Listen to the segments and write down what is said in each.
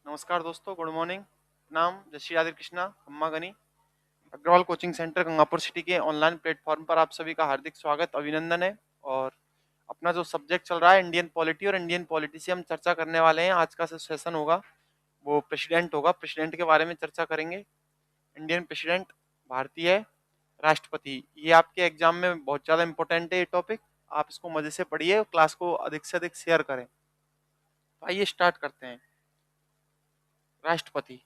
नमस्कार दोस्तों, good morning. नाम जय श्री राधे कृष्णा खम्मा गनी Agrawal coaching centre Gangapur city के ऑनलाइन प्लेटफॉर्म पर आप सभी का हार्दिक स्वागत अभिनंदन है। और अपना जो सब्जेक्ट चल रहा है इंडियन पॉलिटी और इंडियन पॉलिटी से हम चर्चा करने वाले हैं। आज का सेशन होगा वो प्रेसिडेंट होगा, प्रेसिडेंट के बारे में चर्चा करेंगे। इंडियन प्रेसिडेंट, भारतीय राष्ट्रपति, ये आपके एग्जाम में बहुत ज़्यादा इंपॉर्टेंट है ये टॉपिक। आप इसको मजे से पढ़िए और क्लास को अधिक से अधिक शेयर करें। तो आइए स्टार्ट करते हैं। राष्ट्रपति,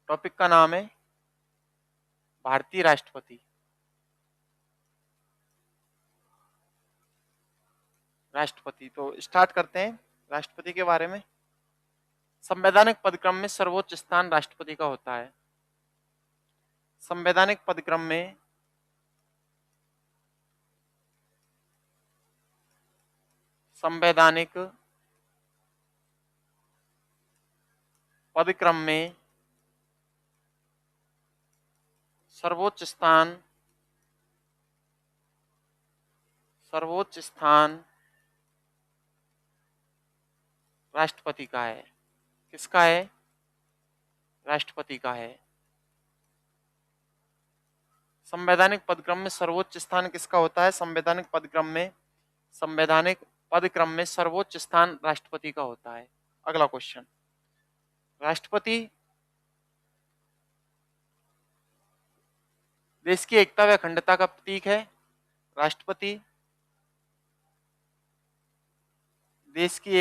टॉपिक का नाम है भारतीय राष्ट्रपति। राष्ट्रपति, तो स्टार्ट करते हैं राष्ट्रपति के बारे में। संवैधानिक पदक्रम में सर्वोच्च स्थान राष्ट्रपति का होता है। संवैधानिक पदक्रम में संवैधानिक पदक्रम में सर्वोच्च स्थान राष्ट्रपति का है। किसका है? राष्ट्रपति का है। संवैधानिक पदक्रम में सर्वोच्च स्थान किसका होता है? संवैधानिक पदक्रम में सर्वोच्च स्थान राष्ट्रपति का होता है। अगला क्वेश्चन, राष्ट्रपति देश की एकता व अखंडता का प्रतीक है। राष्ट्रपति देश की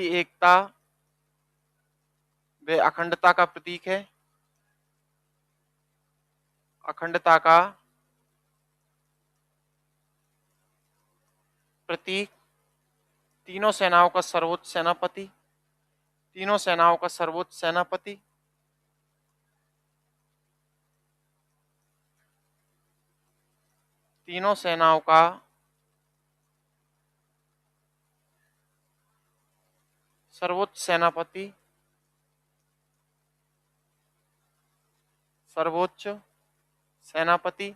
एकता व अखंडता का प्रतीक है। अखंडता का प्रतीक। तीनों सेनाओं का सर्वोच्च सेनापति। तीनों सेनाओं का सर्वोच्च सेनापति। तीनों सेनाओं का सर्वोच्च सेनापति। सर्वोच्च सेनापति।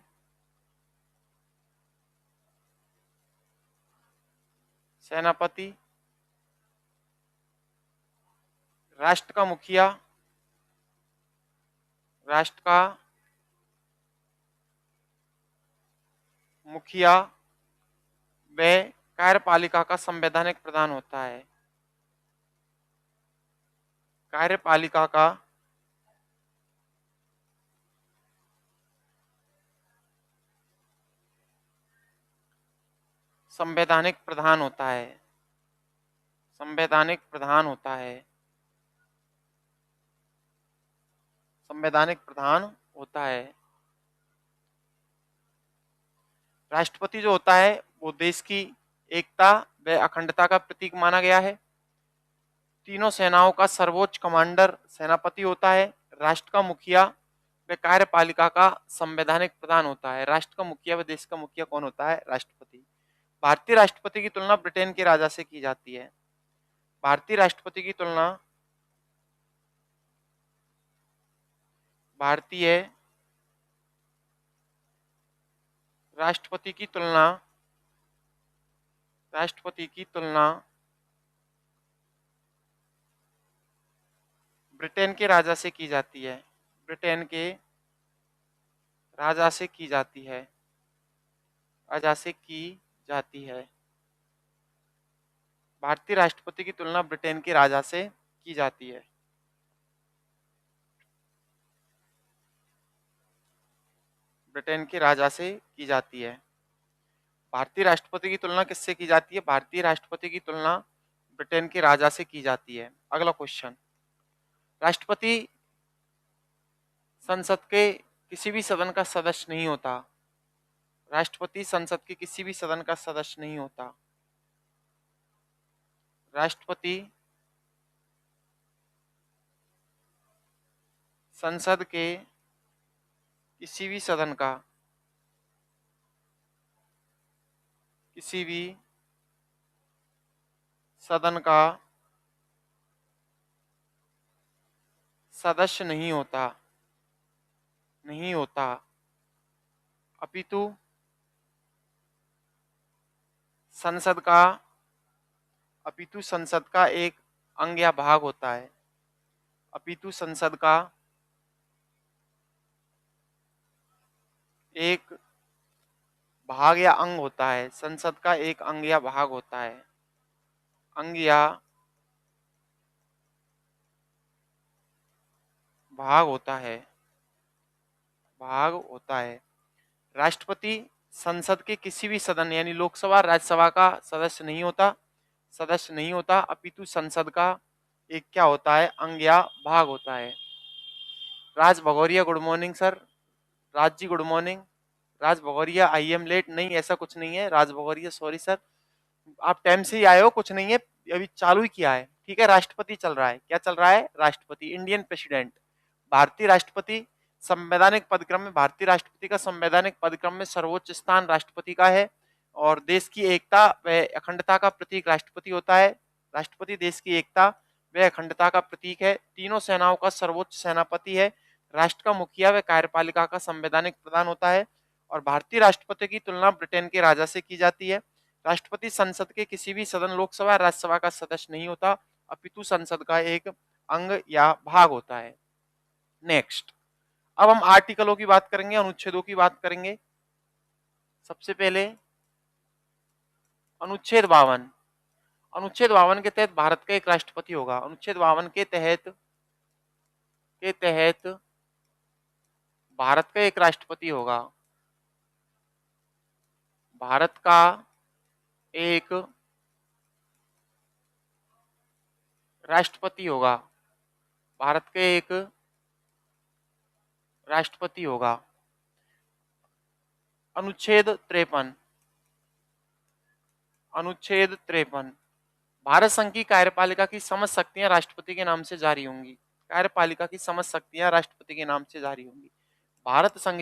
सेनापति। राष्ट्र का मुखिया। राष्ट्र का मुखिया व कार्यपालिका का संवैधानिक प्रधान होता है। कार्यपालिका का संवैधानिक प्रधान होता है। संवैधानिक प्रधान होता है। संवैधानिक प्रधान होता है। राष्ट्रपति जो होता है वो देश की एकता व अखंडता का प्रतीक माना गया है। तीनों सेनाओं का सर्वोच्च कमांडर सेनापति होता है। राष्ट्र का मुखिया व कार्यपालिका का संवैधानिक प्रधान होता है। राष्ट्र का मुखिया व देश का मुखिया कौन होता है? राष्ट्रपति। भारतीय राष्ट्रपति की तुलना ब्रिटेन के राजा से की जाती है। भारतीय राष्ट्रपति की तुलना भारतीय राष्ट्रपति की तुलना ब्रिटेन के राजा से की जाती है। ब्रिटेन के राजा से की जाती है। राजा से की जाती है। भारतीय राष्ट्रपति की तुलना ब्रिटेन के राजा से की जाती है। ब्रिटेन के राजा से की जाती है। भारतीय राष्ट्रपति की तुलना किससे की जाती है? भारतीय राष्ट्रपति की तुलना ब्रिटेन के राजा से की जाती है। अगला क्वेश्चन, राष्ट्रपति संसद के किसी भी सदन का सदस्य नहीं होता। राष्ट्रपति संसद के किसी भी सदन का सदस्य नहीं होता। राष्ट्रपति संसद के किसी भी सदन का सदस्य नहीं होता। नहीं होता, अपितु संसद का एक अंग या भाग होता है। अपितु संसद का एक भाग या अंग होता है। संसद का एक अंग या भाग होता है। अंग या भाग होता है। भाग होता है। राष्ट्रपति संसद के किसी भी सदन यानी लोकसभा राज्यसभा का सदस्य नहीं होता, अपितु संसद का एक क्या होता है, अंग या भाग होता है। Raj Bhagoria good morning sir. Raj ji good morning. Raj Bhagoria I am late, नहीं ऐसा कुछ नहीं है राज भगौरिया, सॉरी सर, आप टाइम से ही आए हो, कुछ नहीं है, अभी चालू ही किया है, ठीक है। राष्ट्रपति चल रहा है, क्या चल रहा है, राष्ट्रपति, इंडियन प्रेसिडेंट, भारतीय राष्ट्रपति। संवैधानिक पदक्रम में भारतीय राष्ट्रपति का संवैधानिक पदक्रम में सर्वोच्च स्थान राष्ट्रपति का है और देश की एकता व अखंडता का प्रतीक राष्ट्रपति होता है। राष्ट्रपति देश की एकता व अखंडता का प्रतीक है। तीनों सेनाओं का सर्वोच्च सेनापति है। राष्ट्र का मुखिया व कार्यपालिका का संवैधानिक प्रधान होता है और भारतीय राष्ट्रपति की तुलना ब्रिटेन के राजा से की जाती है। राष्ट्रपति संसद के किसी भी सदन लोकसभा राज्यसभा का सदस्य नहीं होता, अपितु संसद का एक अंग या भाग होता है। नेक्स्ट, अब हम आर्टिकलों की बात करेंगे, अनुच्छेदों की बात करेंगे। सबसे पहले अनुच्छेद 52। अनुच्छेद 52 के तहत भारत का एक राष्ट्रपति होगा। अनुच्छेद 52 के तहत भारत का एक राष्ट्रपति होगा। भारत का एक राष्ट्रपति होगा। भारत के एक राष्ट्रपति होगा। अनुच्छेद 53। अनुच्छेद 53, भारत संघ की कार्यपालिका की समस्त शक्तियां राष्ट्रपति के नाम से जारी होंगी। कार्यपालिका की समस्त शक्तियां राष्ट्रपति के नाम से जारी होंगी। भारत संघ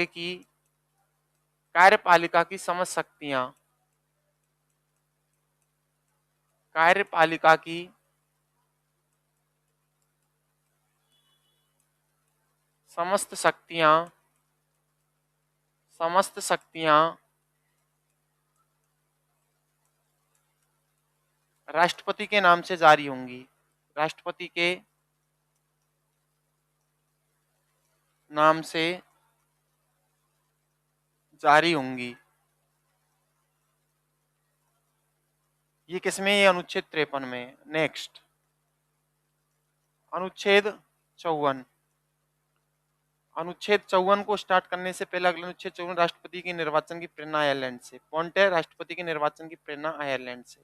की कार्यपालिका की समस्त शक्तियां, कार्यपालिका की समस्त शक्तियां राष्ट्रपति के नाम से जारी होंगी। राष्ट्रपति के नाम से जारी होंगी। ये किसमें, ये अनुच्छेद 53 में। नेक्स्ट, अनुच्छेद 54। अनुच्छेद 54 को स्टार्ट करने से पहले अगला अनुच्छेद 54, राष्ट्रपति के निर्वाचन की प्रेरणा आयरलैंड से। पॉइंट है, राष्ट्रपति के निर्वाचन की प्रेरणा आयरलैंड से।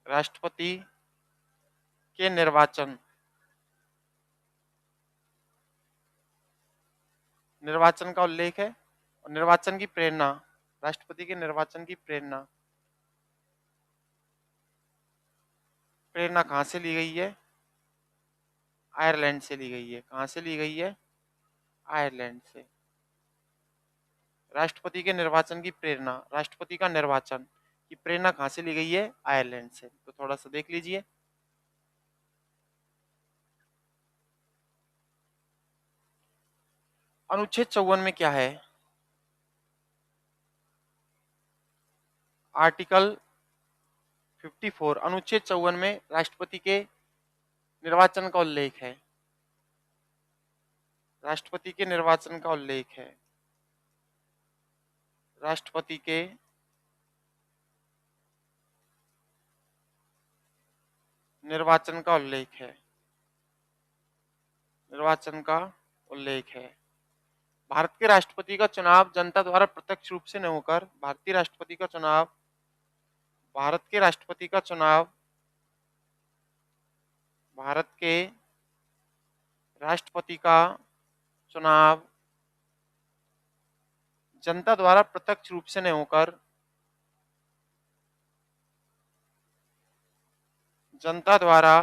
राष्ट्रपति के निर्वाचन का उल्लेख है और निर्वाचन की प्रेरणा, राष्ट्रपति के निर्वाचन की प्रेरणा कहां से ली गई है, आयरलैंड से ली गई है। कहां से ली गई है, आयरलैंड से। राष्ट्रपति के निर्वाचन की प्रेरणा, राष्ट्रपति का निर्वाचन की प्रेरणा कहां से ली गई है, आयरलैंड से। तो थोड़ा सा देख लीजिए। अनुच्छेद 54 में क्या है, आर्टिकल 54। अनुच्छेद 54 में राष्ट्रपति के निर्वाचन का उल्लेख है। राष्ट्रपति के निर्वाचन का उल्लेख है। राष्ट्रपति के निर्वाचन का उल्लेख है। निर्वाचन का उल्लेख है। भारत के राष्ट्रपति का चुनाव जनता द्वारा प्रत्यक्ष रूप से न होकर भारत के राष्ट्रपति का चुनाव भारत के राष्ट्रपति का चुनाव जनता द्वारा प्रत्यक्ष रूप से न होकर जनता द्वारा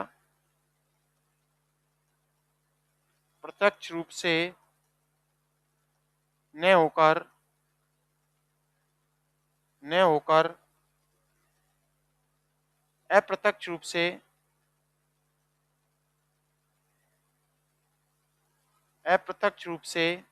प्रत्यक्ष रूप से न होकर अप्रत्यक्ष रूप से अप्रत्यक्ष रूप से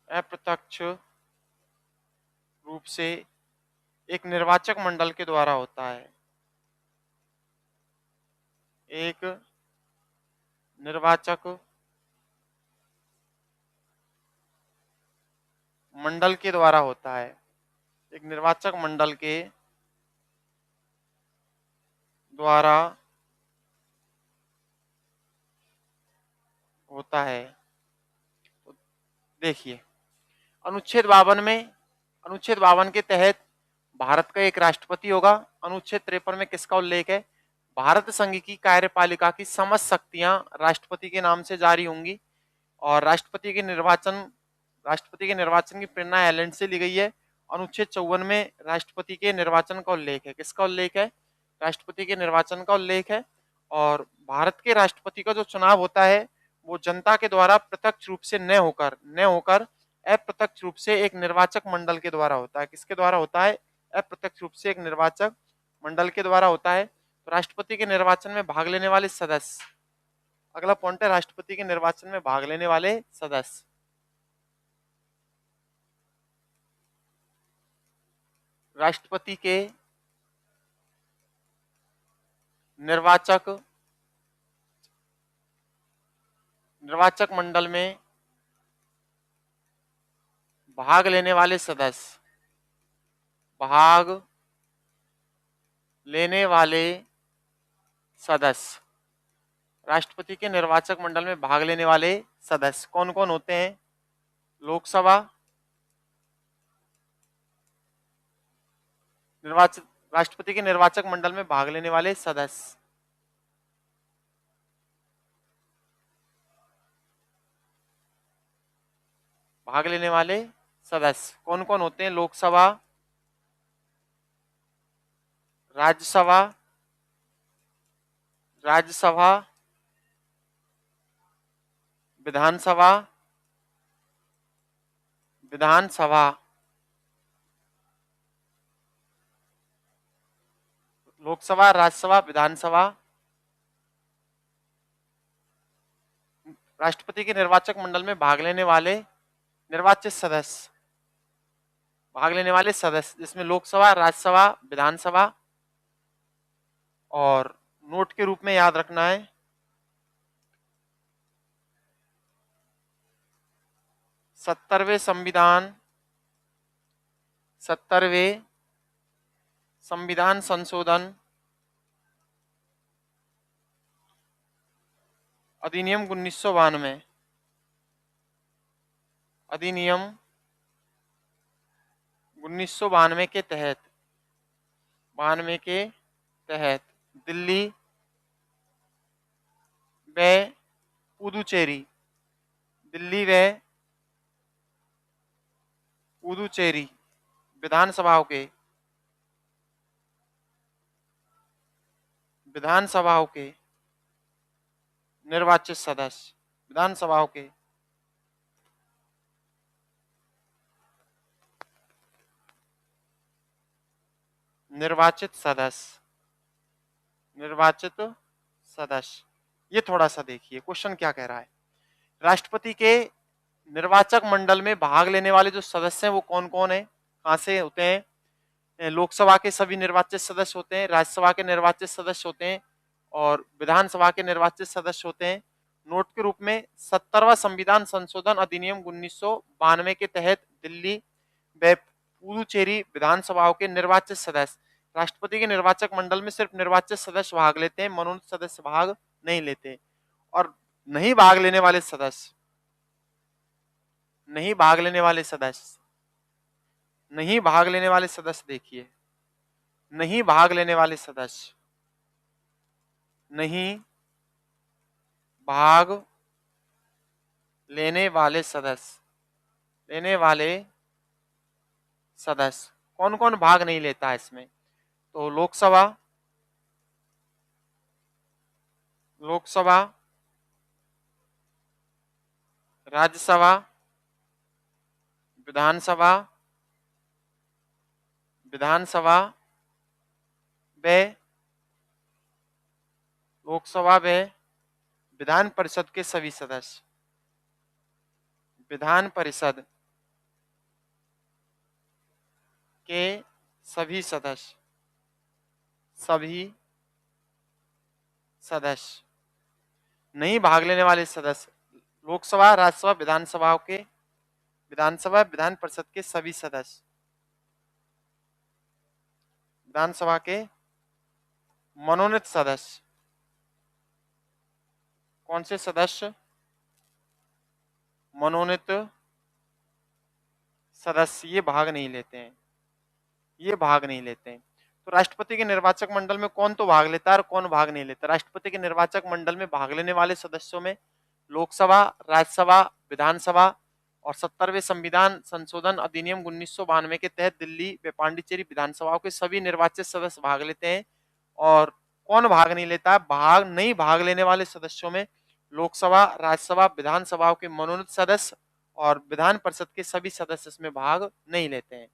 अप्रत्यक्ष रूप से एक निर्वाचक मंडल के द्वारा होता है। एक निर्वाचक मंडल के द्वारा होता है। एक निर्वाचक मंडल के द्वारा होता है। तो देखिए, अनुच्छेद 52 में, अनुच्छेद 52 के तहत भारत का एक राष्ट्रपति होगा। अनुच्छेद 53 में किसका उल्लेख है? भारत संघ की कार्यपालिका की समस्त शक्तियां राष्ट्रपति के नाम से जारी होंगी और राष्ट्रपति के निर्वाचन की प्रेरणा आयरलैंड से ली गई है। अनुच्छेद 54 में राष्ट्रपति के निर्वाचन का उल्लेख है। किसका उल्लेख है? राष्ट्रपति के निर्वाचन का उल्लेख है। और भारत के राष्ट्रपति का जो चुनाव होता है वो जनता के द्वारा प्रत्यक्ष रूप से न होकर अप्रत्यक्ष रूप से एक निर्वाचक मंडल के द्वारा होता है। किसके द्वारा होता है? अप्रत्यक्ष रूप से एक निर्वाचक मंडल के द्वारा होता है। तो राष्ट्रपति के निर्वाचन में भाग लेने वाले सदस्य, अगला पॉइंट है राष्ट्रपति के निर्वाचन में भाग लेने वाले सदस्य। राष्ट्रपति के निर्वाचक मंडल में भाग लेने वाले सदस्य, भाग लेने वाले सदस्य, राष्ट्रपति के निर्वाचक मंडल में भाग लेने वाले सदस्य कौन कौन होते हैं? लोकसभा, राष्ट्रपति के निर्वाचक मंडल में भाग लेने वाले सदस्य, भाग लेने वाले सदस्य कौन कौन होते हैं? लोकसभा, राज्यसभा, विधानसभा, लोकसभा, राज्यसभा, विधानसभा। राष्ट्रपति के निर्वाचक मंडल में भाग लेने वाले निर्वाचित सदस्य, भाग लेने वाले सदस्य जिसमें लोकसभा, राज्यसभा, विधानसभा। और नोट के रूप में याद रखना है, 70वें संविधान संशोधन अधिनियम 1992, अधिनियम 1992 के तहत, दिल्ली व पुदुचेरी, विधानसभाओं के निर्वाचित सदस्य, विधानसभाओं के निर्वाचित सदस्य। ये थोड़ा सा देखिए क्वेश्चन क्या कह रहा है। राष्ट्रपति के निर्वाचक मंडल में भाग लेने वाले जो सदस्य हैं वो कौन कौन है, कहां से होते हैं? लोकसभा के सभी निर्वाचित सदस्य होते हैं, राज्यसभा के निर्वाचित सदस्य होते हैं और विधानसभा के निर्वाचित सदस्य होते हैं। नोट के रूप में 70वां संविधान संशोधन अधिनियम 1992 के तहत दिल्ली व पुदुचेरी विधानसभाओं के निर्वाचित सदस्य, राष्ट्रपति के निर्वाचक मंडल में सिर्फ निर्वाचित सदस्य भाग लेते हैं, मनोनीत सदस्य भाग नहीं लेते। और नहीं भाग लेने वाले सदस्य, नहीं भाग लेने वाले सदस्य देखिए, नहीं भाग लेने वाले सदस्य, नहीं भाग लेने वाले सदस्य कौन कौन भाग नहीं लेता है इसमें? तो लोकसभा, राज्यसभा, विधानसभा विधानसभा व लोकसभा व विधान परिषद के सभी सदस्य, विधान परिषद के सभी सदस्य, सभी सदस्य नहीं भाग लेने वाले सदस्य, लोकसभा राज्यसभा विधानसभाओं के विधानसभा विधान परिषद के सभी सदस्य, विधानसभा के मनोनीत सदस्य, कौन से सदस्य? मनोनीत सदस्य, ये भाग नहीं लेते हैं, ये भाग नहीं लेते हैं। तो राष्ट्रपति के निर्वाचक मंडल में कौन तो भाग लेता है और कौन भाग नहीं लेता? राष्ट्रपति के निर्वाचक मंडल में भाग लेने वाले सदस्यों में लोकसभा, राज्यसभा, विधानसभा और 70वें संविधान संशोधन अधिनियम 1992 के तहत दिल्ली व पांडिचेरी विधानसभाओं के सभी निर्वाचित सदस्य भाग लेते हैं। और कौन भाग नहीं लेता? नहीं भाग लेने वाले सदस्यों में लोकसभा, राज्यसभा, विधानसभाओं के मनोनीत सदस्य और विधान परिषद के सभी सदस्य इसमें भाग नहीं लेते हैं,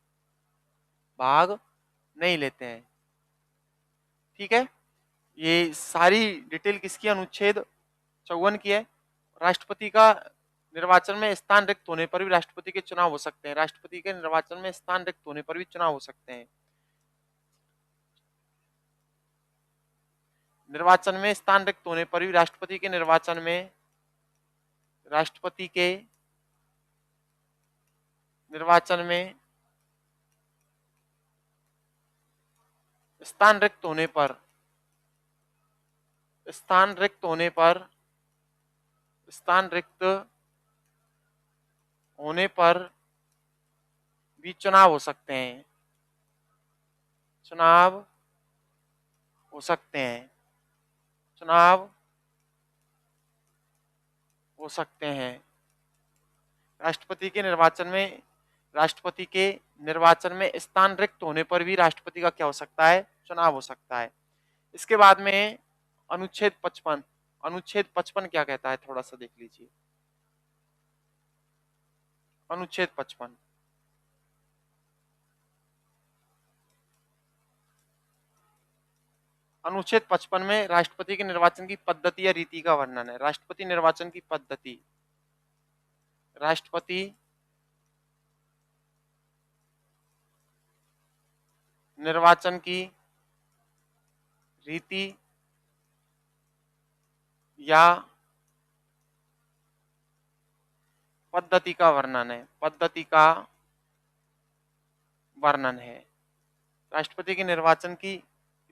भाग नहीं लेते हैं। ठीक है, ये सारी डिटेल किसकी? अनुच्छेद 54 की है। राष्ट्रपति का निर्वाचन में स्थान रिक्त होने पर भी राष्ट्रपति के चुनाव हो सकते हैं, राष्ट्रपति के निर्वाचन में स्थान रिक्त होने पर भी चुनाव हो सकते हैं। निर्वाचन में स्थान रिक्त होने पर भी राष्ट्रपति के निर्वाचन में राष्ट्रपति के निर्वाचन में स्थान रिक्त होने पर स्थान रिक्त होने पर स्थान रिक्त होने पर भी चुनाव हो सकते हैं, चुनाव हो सकते हैं, चुनाव हो सकते हैं। राष्ट्रपति के निर्वाचन में स्थान रिक्त होने पर भी राष्ट्रपति का क्या हो सकता है? चुनाव हो सकता है। इसके बाद में अनुच्छेद 55, अनुच्छेद 55 क्या कहता है? थोड़ा सा देख लीजिए। अनुच्छेद 55 अनुच्छेद 55 में राष्ट्रपति के निर्वाचन की पद्धति या रीति का वर्णन है। राष्ट्रपति निर्वाचन की पद्धति, राष्ट्रपति निर्वाचन की रीति या पद्धति का वर्णन है, पद्धति का वर्णन है। राष्ट्रपति के निर्वाचन की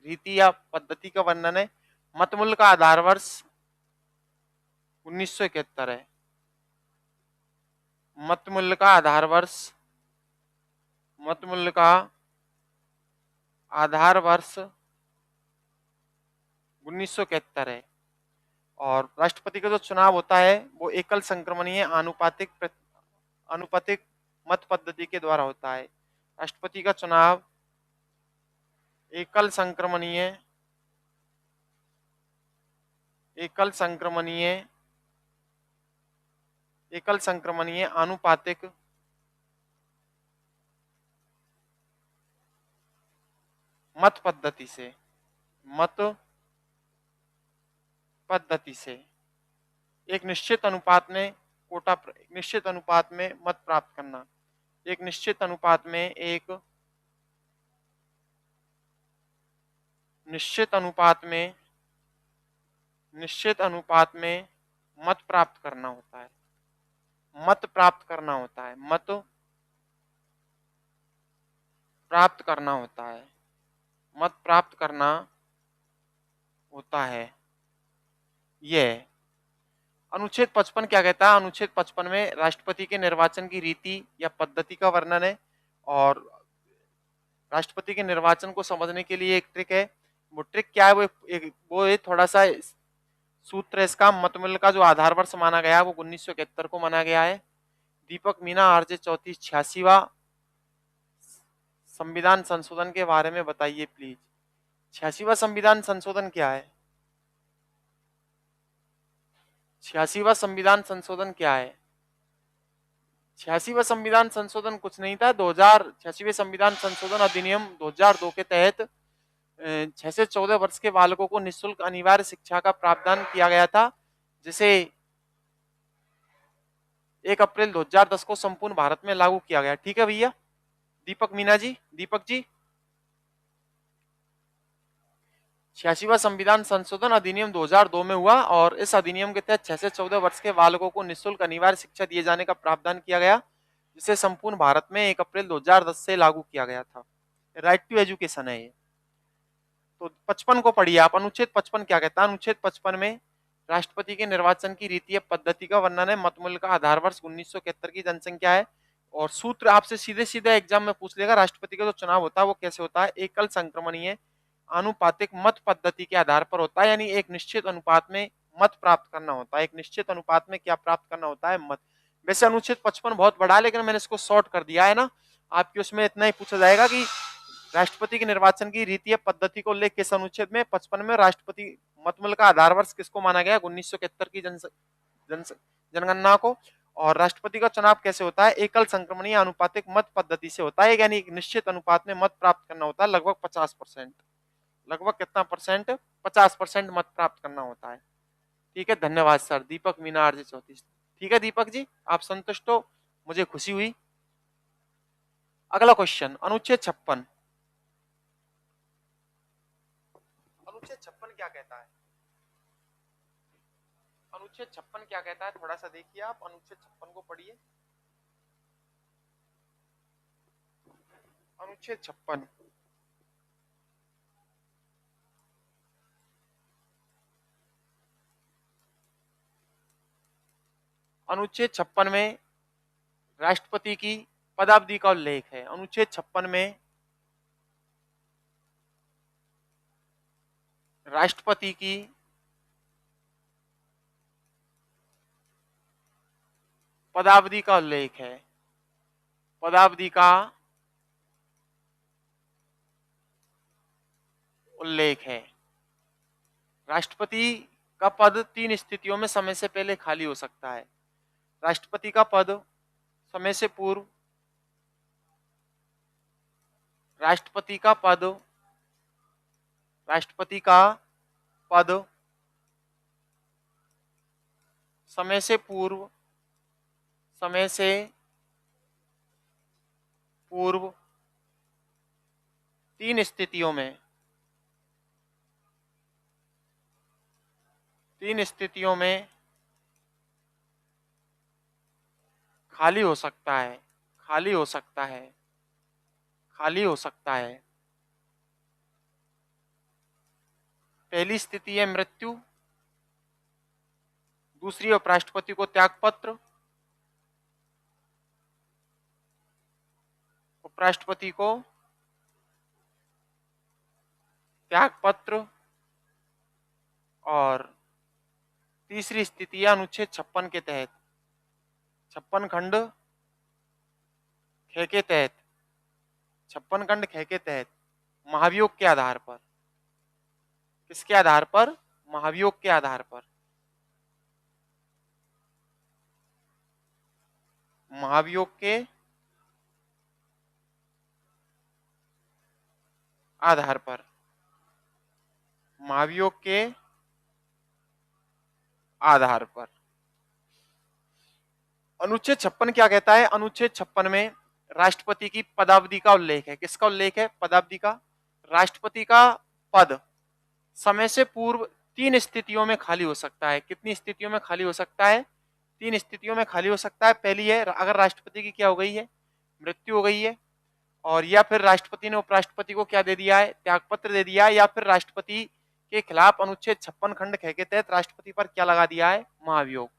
रीति या पद्धति का वर्णन है। मतमूल्य का आधार वर्ष 1971 है। मतमूल्य का आधार वर्ष, मतमूल्य का आधार वर्ष 1971 है। और राष्ट्रपति का जो चुनाव होता है वो एकल संक्रमणीय अनुपातिक मत पद्धति के द्वारा होता है। राष्ट्रपति का चुनाव एकल संक्रमणीय आनुपातिक मत पद्धति से एक निश्चित अनुपात में मत प्राप्त करना, एक निश्चित अनुपात में मत प्राप्त करना होता है, मत प्राप्त करना होता है, मत प्राप्त करना होता है, मत प्राप्त करना होता है। यह अनुच्छेद 55 क्या कहता है? अनुच्छेद 55 में राष्ट्रपति के निर्वाचन की रीति या पद्धति का वर्णन है। और राष्ट्रपति के निर्वाचन को समझने के लिए एक ट्रिक है। वो ट्रिक क्या है? वो थोड़ा सा सूत्र है इसका। मतमूल्य का जो आधार वर्ष माना गया है वो 1971 को माना गया है। दीपक मीना आरजे 34 86वां संविधान संशोधन के बारे में बताइए प्लीज। 86वां संविधान संशोधन क्या है? 86वां संविधान संशोधन क्या है? 86वां संविधान संशोधन कुछ नहीं था। 86वें संविधान संशोधन अधिनियम 2002 के तहत 6 से 14 वर्ष के बालकों को निःशुल्क अनिवार्य शिक्षा का प्रावधान किया गया था, जिसे 1 अप्रैल 2010 को संपूर्ण भारत में लागू किया गया। ठीक है भैया। दीपक मीना जी, दीपक जी, 86वां संविधान संशोधन अधिनियम 2002 में हुआ और इस अधिनियम के तहत 6 से 14 वर्ष के बालकों को निःशुल्क अनिवार्य शिक्षा दिए जाने का प्रावधान किया गया, जिसे संपूर्ण भारत में 1 अप्रैल 2010 से लागू किया गया था। राइट टू एजुकेशन है ये। तो 55 को पढ़िए आप। अनुच्छेद 55 क्या कहता है? अनुच्छेद 55 में राष्ट्रपति के निर्वाचन की रीति पद्धति का वर्णन है। मतमूल्य का आधार वर्ष 1971 की जनसंख्या है। और सूत्र आपसे सीधे सीधे एग्जाम में पूछ लेगा, राष्ट्रपति का जो चुनाव होता है वो कैसे होता है? एकल संक्रमणीय आनुपातिक मत पद्धति के आधार पर होता है, यानी एक निश्चित अनुपात में मत प्राप्त करना होता है। एक निश्चित अनुपात में क्या प्राप्त करना होता है? मत। वैसे अनुच्छेद 55 बहुत बड़ा है, लेकिन मैंने इसको शॉर्ट कर दिया है ना। आपके उसमें इतना ही पूछा जाएगा कि राष्ट्रपति के निर्वाचन की रीति पद्धति को उल्लेख किस अनुच्छेद में? 55 में। राष्ट्रपति मतमूल्य का आधार वर्ष किसको माना गया? 1971 की जनगणना को। और राष्ट्रपति का चुनाव कैसे होता है? एकल संक्रमणीय आनुपातिक मत पद्धति से होता है, यानी एक निश्चित अनुपात में मत प्राप्त करना होता है, लगभग 50%। लगभग कितना परसेंट? 50% मत प्राप्त करना होता है। ठीक है, धन्यवाद सर। दीपक मीना RJ 34। ठीक है दीपक जी, आप संतुष्ट हो? मुझे खुशी हुई। अगला क्वेश्चन, अनुच्छेद 56। अनुच्छेद 56 क्या कहता है? अनुच्छेद 56 क्या कहता है? थोड़ा सा देखिए आप, अनुच्छेद 56 को पढ़िए। अनुच्छेद 56 अनुच्छेद 56 में राष्ट्रपति की पदावधि का उल्लेख है। अनुच्छेद 56 में राष्ट्रपति की पदावधि का उल्लेख है। पदावधि का उल्लेख है। राष्ट्रपति का पद 3 स्थितियों में समय से पहले खाली हो सकता है। राष्ट्रपति का पद समय से पूर्व, राष्ट्रपति का पद समय से पूर्व, समय से पूर्व 3 स्थितियों में, 3 स्थितियों में खाली हो सकता है। खाली हो सकता है। खाली हो सकता है। पहली स्थिति है मृत्यु, दूसरी उपराष्ट्रपति को त्यागपत्र, उपराष्ट्रपति को त्यागपत्र, और तीसरी स्थिति है अनुच्छेद 56 के तहत, 56 खंड ख के तहत, 56 खंड ख के तहत महाभियोग के आधार पर। किसके आधार पर? महाभियोग के आधार पर। महाभियोग के आधार पर। महाभियोग के आधार पर। अनुच्छेद 56 क्या कहता है? अनुच्छेद 56 में राष्ट्रपति की पदावधि का उल्लेख है। किसका उल्लेख है? पदावधि का। राष्ट्रपति का पद समय से पूर्व 3 स्थितियों में खाली हो सकता है। कितनी स्थितियों में खाली हो सकता है? 3 स्थितियों में खाली हो सकता है। पहली है अगर राष्ट्रपति की क्या हो गई है? मृत्यु हो गई है, और या फिर राष्ट्रपति ने उपराष्ट्रपति को क्या दे दिया है? त्यागपत्र दे दिया है, या फिर राष्ट्रपति के खिलाफ अनुच्छेद 56 खंड ख के तहत राष्ट्रपति पर क्या लगा दिया है? महाभियोग।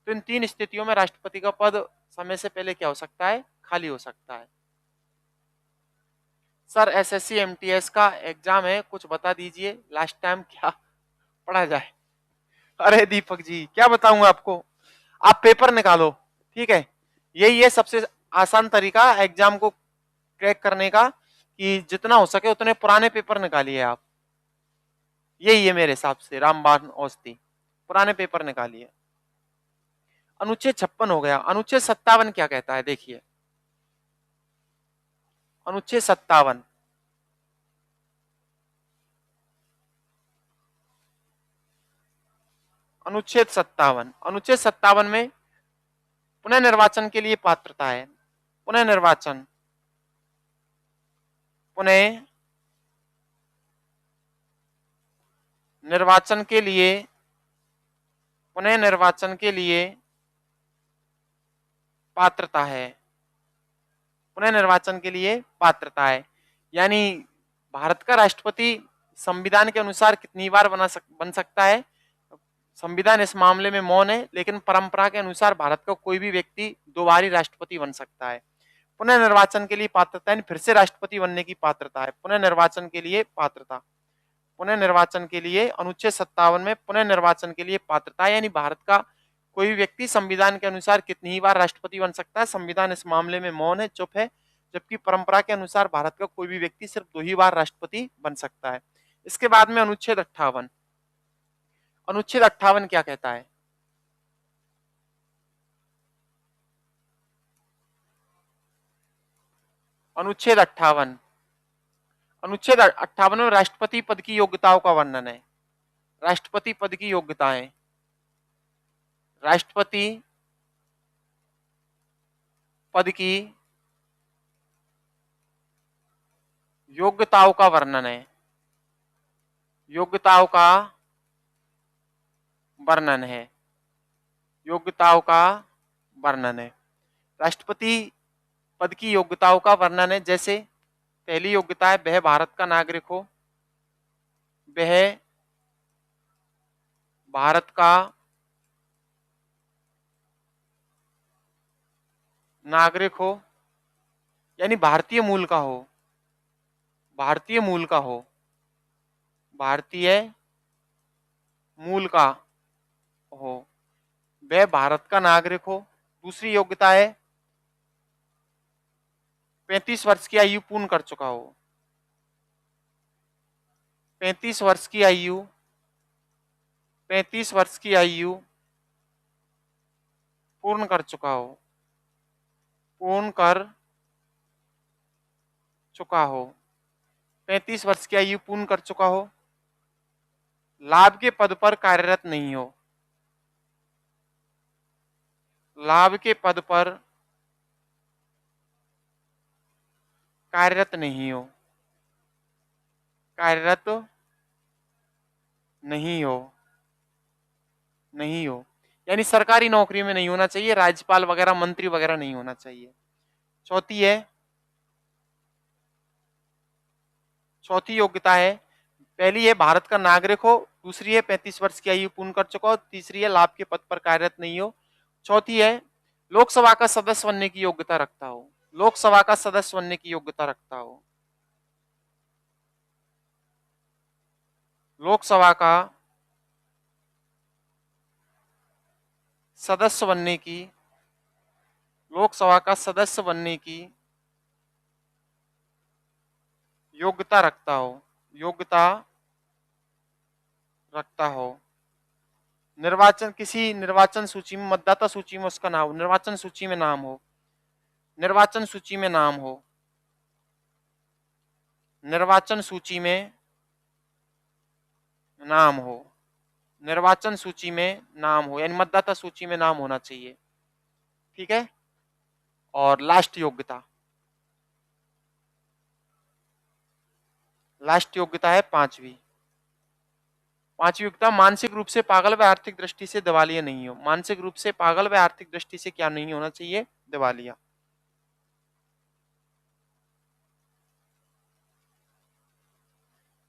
तो इन 3 स्थितियों में राष्ट्रपति का पद समय से पहले क्या हो सकता है? खाली हो सकता है। सर SSC MTS का एग्जाम है, कुछ बता दीजिए लास्ट टाइम क्या पढ़ा जाए। अरे दीपक जी क्या बताऊं आपको, आप पेपर निकालो। ठीक है, यही है सबसे आसान तरीका एग्जाम को क्रैक करने का, कि जितना हो सके उतने पुराने पेपर निकालिए आप। यही है मेरे हिसाब से रामबाण औस्ती, पुराने पेपर निकालिए। अनुच्छेद 56 हो गया। अनुच्छेद 57 क्या कहता है, देखिए अनुच्छेद 57, अनुच्छेद 57 में पुनः निर्वाचन के लिए पात्रता है। पुनः निर्वाचन, पुनः निर्वाचन के लिए, पुनः निर्वाचन के लिए पात्रता है। पुनः निर्वाचन के लिए पात्रता है, यानी भारत का राष्ट्रपति संविधान के अनुसार कितनी बार बन सकता है। संविधान इस मामले में मौन है, लेकिन परंपरा के अनुसार भारत का कोई भी व्यक्ति 2 बार ही राष्ट्रपति बन सकता है। पुनः निर्वाचन के लिए पात्रता, यानी फिर से राष्ट्रपति बनने की पात्रता है। पुनः निर्वाचन के लिए पात्रता, पुनः निर्वाचन के लिए अनुच्छेद 57 में पुनः निर्वाचन के लिए पात्रता, यानी भारत का कोई भी व्यक्ति संविधान के अनुसार कितनी ही बार राष्ट्रपति बन सकता है। संविधान इस मामले में मौन है, चुप है, जबकि परंपरा के अनुसार भारत का कोई भी व्यक्ति सिर्फ 2 ही बार राष्ट्रपति बन सकता है। इसके बाद में अनुच्छेद 58, अनुच्छेद 58 क्या कहता है, अनुच्छेद 58, अनुच्छेद 58 में राष्ट्रपति पद की योग्यताओं का वर्णन है। राष्ट्रपति पद की योग्यताएं, राष्ट्रपति पद की योग्यताओं का वर्णन है। योग्यताओं का वर्णन है, योग्यताओं का वर्णन है। राष्ट्रपति पद की योग्यताओं का वर्णन है, जैसे पहली योग्यता है वह भारत का नागरिक हो, वह भारत का नागरिक हो, यानी भारतीय मूल का हो, भारतीय मूल का हो, भारतीय मूल का हो, वह भारत का नागरिक हो। दूसरी योग्यता है 35 वर्ष की आयु पूर्ण कर चुका हो, 35 वर्ष की आयु, 35 वर्ष की आयु पूर्ण कर चुका हो, पूर्ण कर चुका हो, 35 वर्ष की आयु पूर्ण कर चुका हो। लाभ के पद पर कार्यरत नहीं हो, लाभ के पद पर कार्यरत नहीं हो, कार्यरत नहीं हो, नहीं हो, यानी सरकारी नौकरी में नहीं होना चाहिए, राज्यपाल वगैरह मंत्री वगैरह नहीं होना चाहिए। चौथी है, चौथी योग्यता है, पहली है भारत का नागरिक हो, दूसरी है 35 वर्ष की आयु पूर्ण कर चुका हो, तीसरी है लाभ के पद पर कार्यरत नहीं हो, चौथी है लोकसभा का सदस्य बनने की योग्यता रखता हो, लोकसभा का सदस्य बनने की योग्यता रखता हो, लोकसभा का सदस्य बनने की, लोकसभा का सदस्य बनने की योग्यता रखता हो, योग्यता रखता हो। निर्वाचन, किसी निर्वाचन सूची में, मतदाता सूची में उसका नाम हो, निर्वाचन सूची में नाम हो, निर्वाचन सूची में नाम हो, निर्वाचन सूची में नाम हो, निर्वाचन सूची में नाम हो, यानी मतदाता सूची में नाम होना चाहिए। ठीक है। और लास्ट योग्यता, लास्ट योग्यता है पांचवी, पांचवी योग्यता मानसिक रूप से पागल व आर्थिक दृष्टि से दिवालिया नहीं हो। मानसिक रूप से पागल व आर्थिक दृष्टि से क्या नहीं होना चाहिए, दिवालिया।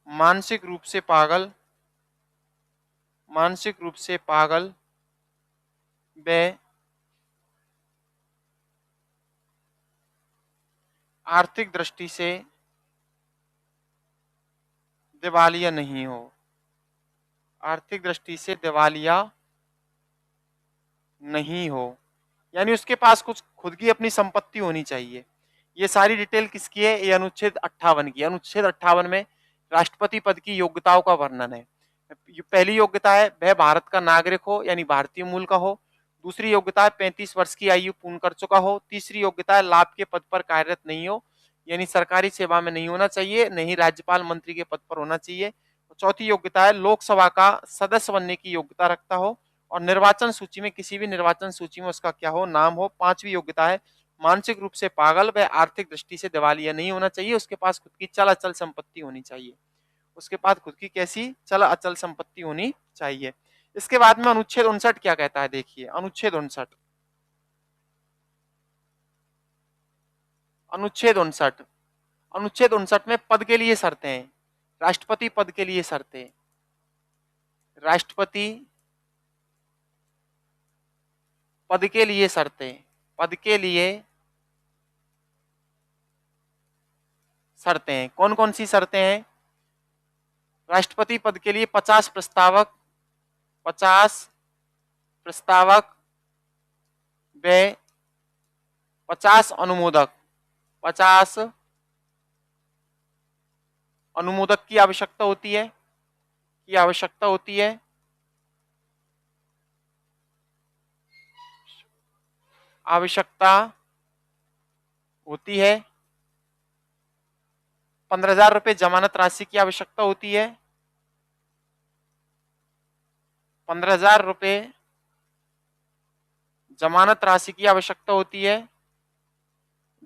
मानसिक रूप से पागल, मानसिक रूप से पागल व आर्थिक दृष्टि से दिवालिया नहीं हो, आर्थिक दृष्टि से दिवालिया नहीं हो, यानी उसके पास कुछ खुद की अपनी संपत्ति होनी चाहिए। ये सारी डिटेल किसकी है, ये अनुच्छेद 58 की। अनुच्छेद 58 में राष्ट्रपति पद की योग्यताओं का वर्णन है। पहली योग्यता है वह भारत का नागरिक हो, यानी भारतीय मूल का हो। दूसरी योग्यता है 35 वर्ष की आयु पूर्ण कर चुका हो। तीसरी योग्यता है लाभ के पद पर कार्यरत नहीं हो, यानी सरकारी सेवा में नहीं होना चाहिए, नहीं राज्यपाल मंत्री के पद पर होना चाहिए। चौथी योग्यता है लोकसभा का सदस्य बनने की योग्यता रखता हो और निर्वाचन सूची में, किसी भी निर्वाचन सूची में उसका क्या हो, नाम हो। पांचवी योग्यता है मानसिक रूप से पागल व आर्थिक दृष्टि से दिवालिया नहीं होना चाहिए, उसके पास खुद की चल अचल संपत्ति होनी चाहिए। उसके पास खुद की कैसी चल अचल संपत्ति होनी चाहिए। इसके बाद में अनुच्छेद 59 क्या कहता है, देखिए अनुच्छेद 59, अनुच्छेद 59, अनुच्छेद 59 में पद के लिए शर्तें हैं। राष्ट्रपति पद के लिए शर्तें, राष्ट्रपति पद के लिए शर्तें, पद के लिए शर्तें कौन कौन सी शर्तें हैं? राष्ट्रपति पद के लिए 50 प्रस्तावक, 50 प्रस्तावक व 50 अनुमोदक, 50 अनुमोदक की आवश्यकता होती है, की आवश्यकता होती है। आवश्यकता होती है। 15,000 रुपए जमानत राशि की आवश्यकता होती है। 15,000 रुपए जमानत राशि की आवश्यकता होती है।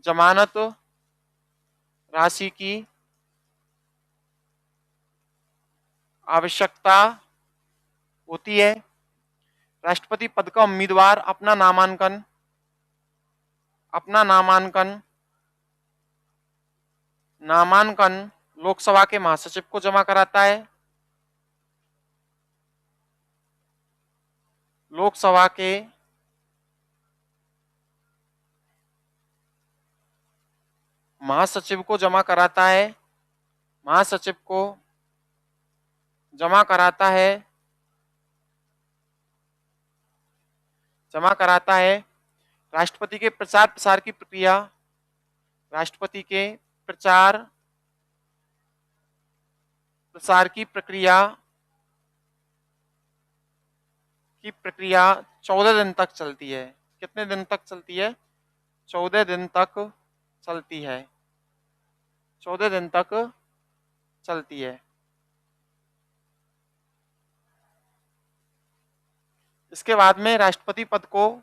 जमानत राशि की आवश्यकता होती है। राष्ट्रपति पद का उम्मीदवार अपना नामांकन, अपना नामांकन, नामांकन लोकसभा के महासचिव को जमा कराता है। लोकसभा के महासचिव को जमा कराता है, महासचिव को जमा कराता है, जमा कराता है। राष्ट्रपति के प्रचार प्रसार की प्रक्रिया, राष्ट्रपति के प्रचार प्रसार की प्रक्रिया 14 दिन तक चलती है। कितने दिन तक चलती है? 14 दिन तक चलती है, 14 दिन तक चलती है। इसके बाद में राष्ट्रपति पद को,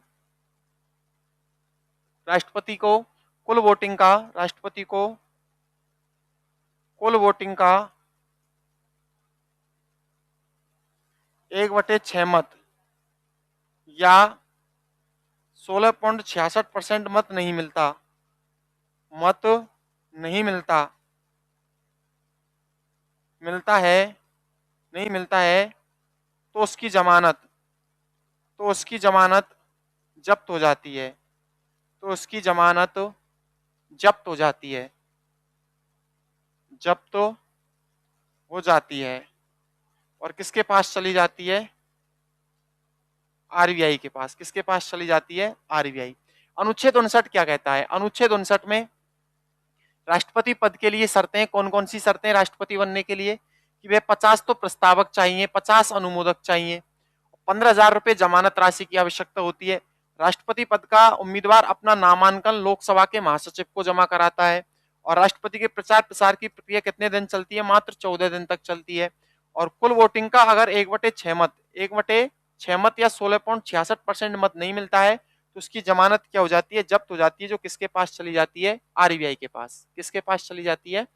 राष्ट्रपति को कुल वोटिंग का, राष्ट्रपति को कुल वोटिंग का 1/6 मत या 16.66% मत नहीं मिलता, मत नहीं मिलता, मिलता है, नहीं मिलता है, तो उसकी जमानत, तो उसकी जमानत जब्त हो जाती है, तो उसकी जमानत जब्त हो जाती है, जब्त हो जाती है। और किसके पास चली जाती है? आरबीआई के पास। किसके पास चली जाती है? आरबीआई। अनुच्छेद 59 क्या कहता है? अनुच्छेद 59 में राष्ट्रपति पद के लिए शर्तें, कौन कौन सी शर्तें राष्ट्रपति बनने के लिए? कि वे 50 तो प्रस्तावक चाहिए, 50 अनुमोदक चाहिए, 15,000 रुपए जमानत राशि की आवश्यकता होती है। राष्ट्रपति पद का उम्मीदवार अपना नामांकन लोकसभा के महासचिव को जमा कराता है। और राष्ट्रपति के प्रचार प्रसार की प्रक्रिया कितने दिन चलती है? मात्र 14 दिन तक चलती है। और कुल वोटिंग का अगर 1/6 मत, 1/6 मत या 16.66% मत नहीं मिलता है, तो उसकी जमानत क्या हो जाती है? जब्त हो जाती है, जो किसके पास चली जाती है? आरबीआई के पास। किसके पास चली जाती है?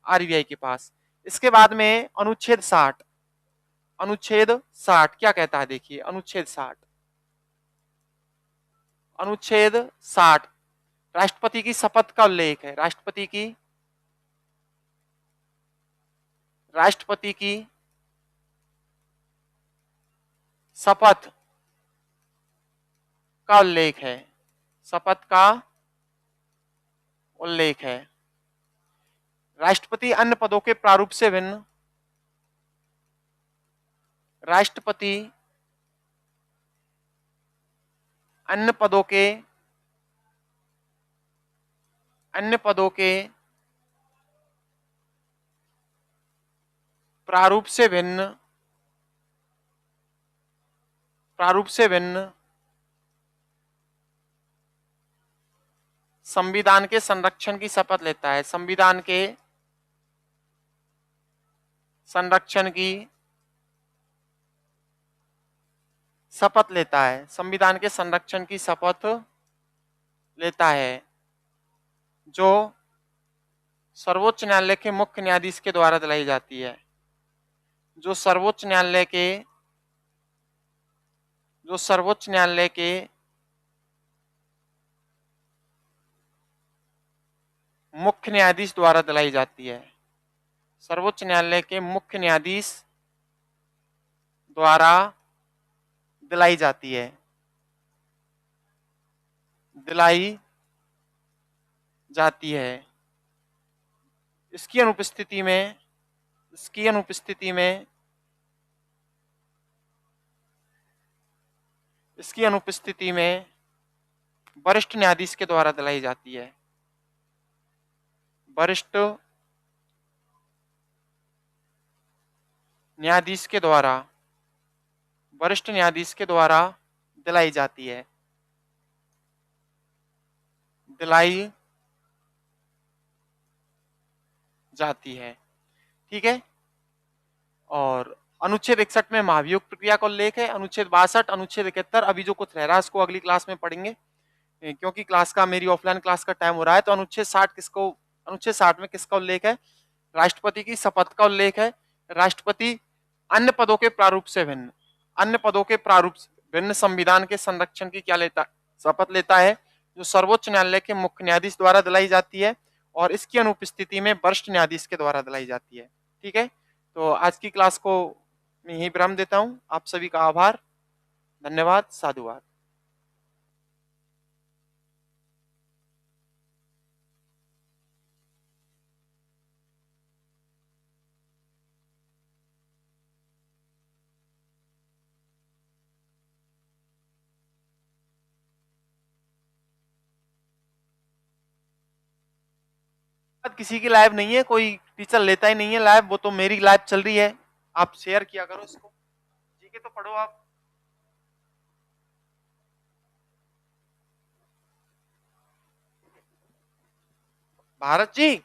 आरबीआई के पास। इसके बाद में अनुच्छेद 60, अनुच्छेद 60 क्या कहता है? देखिए अनुच्छेद 60, अनुच्छेद 60 राष्ट्रपति की शपथ का उल्लेख है। राष्ट्रपति की, राष्ट्रपति की शपथ का उल्लेख है, शपथ का उल्लेख है। राष्ट्रपति अन्य पदों के प्रारूप से भिन्न, राष्ट्रपति अन्य पदों के, अन्य पदों के प्रारूप से भिन्न, प्रारूप से भिन्न संविधान के संरक्षण की शपथ लेता है, संविधान के संरक्षण की शपथ लेता है, संविधान के संरक्षण की शपथ लेता है, जो सर्वोच्च न्यायालय के मुख्य न्यायाधीश के द्वारा दिलाई जाती है, जो सर्वोच्च न्यायालय के मुख्य न्यायाधीश द्वारा दिलाई जाती है, सर्वोच्च न्यायालय के मुख्य न्यायाधीश द्वारा दिलाई जाती है, दिलाई जाती है। इसकी अनुपस्थिति में वरिष्ठ न्यायाधीश के द्वारा दिलाई जाती है, वरिष्ठ न्यायाधीश के द्वारा दिलाई जाती है, दिलाई जाती है। ठीक है। और अनुच्छेद 61 में महाभियोग प्रक्रिया का उल्लेख है, अनुच्छेद 62, अनुच्छेद 71 अभी जो कुछ रह रहा है उसको अगली क्लास में पढ़ेंगे, क्योंकि क्लास का मेरी ऑफलाइन क्लास का टाइम हो रहा है। तो अनुच्छेद 60 में किसका उल्लेख है? राष्ट्रपति की शपथ का उल्लेख है। राष्ट्रपति अन्य पदों के प्रारूप से भिन्न संविधान के संरक्षण की शपथ लेता है, जो सर्वोच्च न्यायालय के मुख्य न्यायाधीश द्वारा दिलाई जाती है और इसकी अनुपस्थिति में वरिष्ठ न्यायाधीश के द्वारा दिलाई जाती है। ठीक है। तो आज की क्लास को मैं यहीं विराम देता हूं। आप सभी का आभार, धन्यवाद, साधुवाद। किसी की लाइव नहीं है, कोई टीचर लेता ही नहीं है लाइव, वो तो मेरी लाइव चल रही है। आप शेयर किया करो इसको। ठीक है, तो पढ़ो आप। भारत जी